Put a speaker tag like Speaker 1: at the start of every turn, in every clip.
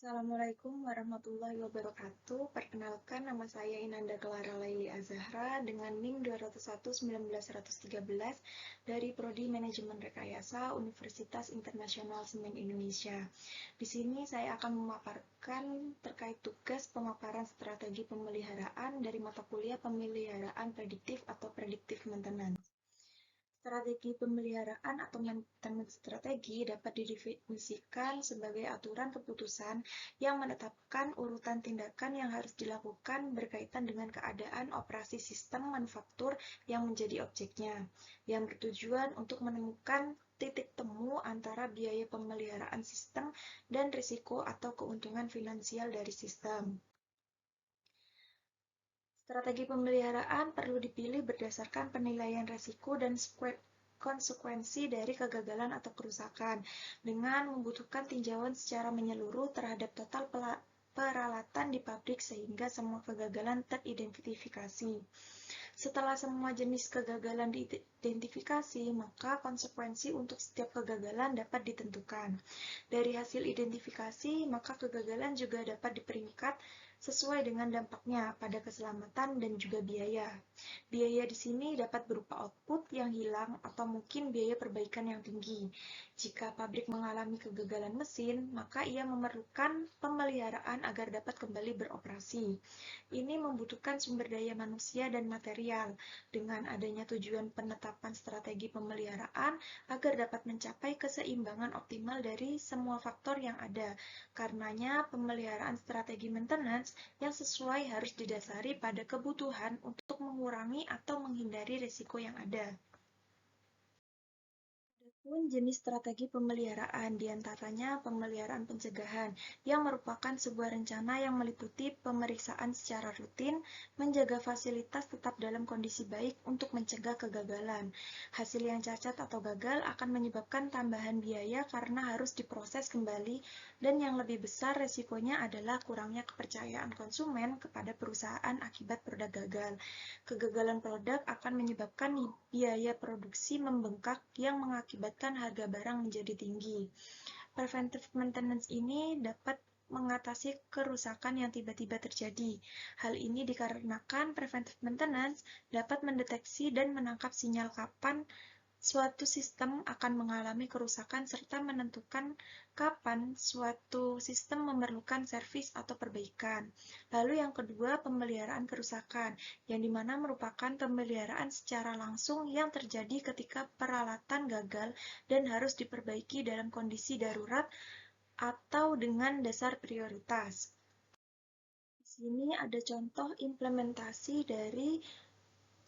Speaker 1: Assalamualaikum warahmatullahi wabarakatuh. Perkenalkan, nama saya Inanda Clara Laili Azahra dengan NIM 201-19113 dari Prodi Manajemen Rekayasa Universitas Internasional Semen Indonesia. Di sini saya akan memaparkan terkait tugas pemaparan strategi pemeliharaan dari mata kuliah pemeliharaan prediktif atau predictive maintenance. Strategi pemeliharaan atau maintenance strategi dapat didefinisikan sebagai aturan keputusan yang menetapkan urutan tindakan yang harus dilakukan berkaitan dengan keadaan operasi sistem manufaktur yang menjadi objeknya, yang bertujuan untuk menemukan titik temu antara biaya pemeliharaan sistem dan risiko atau keuntungan finansial dari sistem. Strategi pemeliharaan perlu dipilih berdasarkan penilaian risiko dan konsekuensi dari kegagalan atau kerusakan, dengan membutuhkan tinjauan secara menyeluruh terhadap total peralatan di pabrik sehingga semua kegagalan teridentifikasi. Setelah semua jenis kegagalan diidentifikasi, maka konsekuensi untuk setiap kegagalan dapat ditentukan. Dari hasil identifikasi, maka kegagalan juga dapat diperingkat sesuai dengan dampaknya pada keselamatan dan juga biaya. Biaya di sini dapat berupa output yang hilang atau mungkin biaya perbaikan yang tinggi. Jika pabrik mengalami kegagalan mesin, maka ia memerlukan pemeliharaan agar dapat kembali beroperasi. Ini membutuhkan sumber daya manusia dan material. Dengan adanya tujuan penetapan strategi pemeliharaan agar dapat mencapai keseimbangan optimal dari semua faktor yang ada. Karenanya, pemeliharaan strategi maintenance yang sesuai harus didasari pada kebutuhan untuk mengurangi atau menghindari risiko yang ada. Adapun jenis strategi pemeliharaan, diantaranya pemeliharaan pencegahan, yang merupakan sebuah rencana yang meliputi pemeriksaan secara rutin, menjaga fasilitas tetap dalam kondisi baik untuk mencegah kegagalan. Hasil yang cacat atau gagal akan menyebabkan tambahan biaya karena harus diproses kembali, dan yang lebih besar resikonya adalah kurangnya kepercayaan konsumen kepada perusahaan akibat produk gagal. Kegagalan produk akan menyebabkan biaya produksi membengkak yang mengakibatkan harga barang menjadi tinggi. Preventive maintenance ini dapat mengatasi kerusakan yang tiba-tiba terjadi. Hal ini dikarenakan preventive maintenance dapat mendeteksi dan menangkap sinyal kapan suatu sistem akan mengalami kerusakan serta menentukan kapan suatu sistem memerlukan servis atau perbaikan. Lalu yang kedua, pemeliharaan kerusakan, yang dimana merupakan pemeliharaan secara langsung yang terjadi ketika peralatan gagal dan harus diperbaiki dalam kondisi darurat atau dengan dasar prioritas. Di sini ada contoh implementasi dari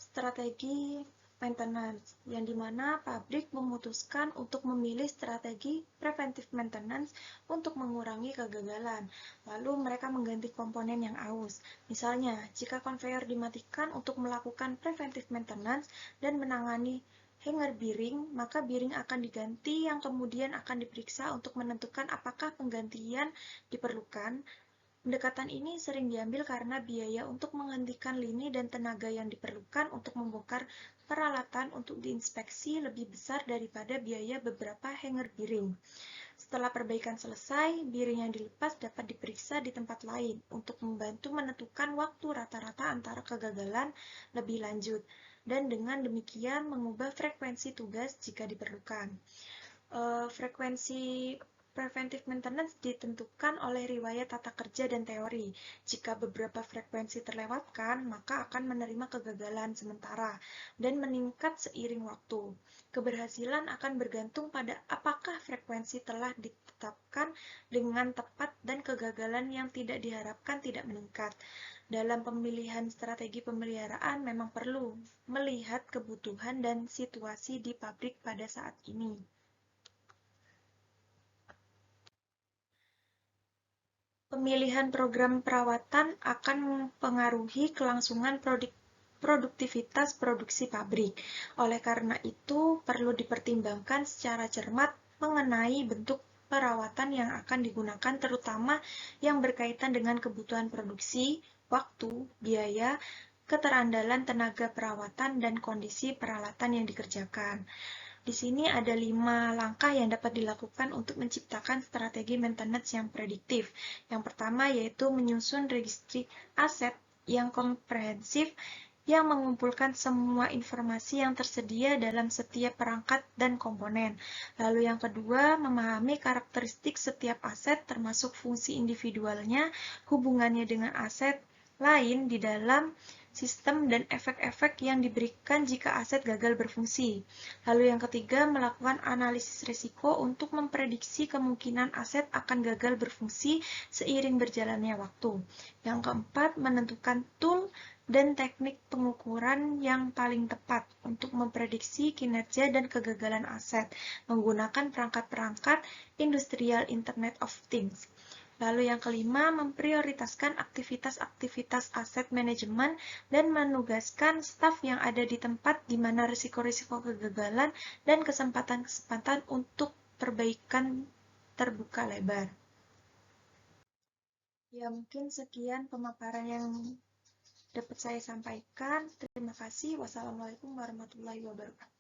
Speaker 1: strategi maintenance, yang dimana pabrik memutuskan untuk memilih strategi preventive maintenance untuk mengurangi kegagalan. Lalu mereka mengganti komponen yang aus. Misalnya, jika konveyor dimatikan untuk melakukan preventive maintenance dan menangani hanger bearing, maka bearing akan diganti yang kemudian akan diperiksa untuk menentukan apakah penggantian diperlukan. Pendekatan ini sering diambil karena biaya untuk menghentikan lini dan tenaga yang diperlukan untuk membongkar peralatan untuk diinspeksi lebih besar daripada biaya beberapa hanger bearing. Setelah perbaikan selesai, bearing yang dilepas dapat diperiksa di tempat lain untuk membantu menentukan waktu rata-rata antara kegagalan lebih lanjut, dan dengan demikian mengubah frekuensi tugas jika diperlukan. Frekuensi preventive maintenance ditentukan oleh riwayat tata kerja dan teori. Jika beberapa frekuensi terlewatkan, maka akan menerima kegagalan sementara dan meningkat seiring waktu. Keberhasilan akan bergantung pada apakah frekuensi telah ditetapkan dengan tepat dan kegagalan yang tidak diharapkan tidak meningkat. Dalam pemilihan strategi pemeliharaan memang perlu melihat kebutuhan dan situasi di pabrik pada saat ini. Pemilihan program perawatan akan mempengaruhi kelangsungan produktivitas produksi pabrik. Oleh karena itu, perlu dipertimbangkan secara cermat mengenai bentuk perawatan yang akan digunakan, terutama yang berkaitan dengan kebutuhan produksi, waktu, biaya, keterandalan tenaga perawatan, dan kondisi peralatan yang dikerjakan. Di sini ada 5 langkah yang dapat dilakukan untuk menciptakan strategi maintenance yang prediktif. Yang pertama yaitu menyusun registry aset yang komprehensif yang mengumpulkan semua informasi yang tersedia dalam setiap perangkat dan komponen. Lalu yang kedua, memahami karakteristik setiap aset termasuk fungsi individualnya, hubungannya dengan aset lain di dalam sistem dan efek-efek yang diberikan jika aset gagal berfungsi. Lalu yang ketiga, melakukan analisis risiko untuk memprediksi kemungkinan aset akan gagal berfungsi seiring berjalannya waktu. Yang keempat, menentukan tool dan teknik pengukuran yang paling tepat untuk memprediksi kinerja dan kegagalan aset menggunakan perangkat-perangkat industrial Internet of Things. Lalu yang kelima, memprioritaskan aktivitas-aktivitas aset manajemen dan menugaskan staf yang ada di tempat di mana risiko-risiko kegagalan dan kesempatan-kesempatan untuk perbaikan terbuka lebar. Ya, mungkin sekian pemaparan yang dapat saya sampaikan. Terima kasih. Wassalamualaikum warahmatullahi wabarakatuh.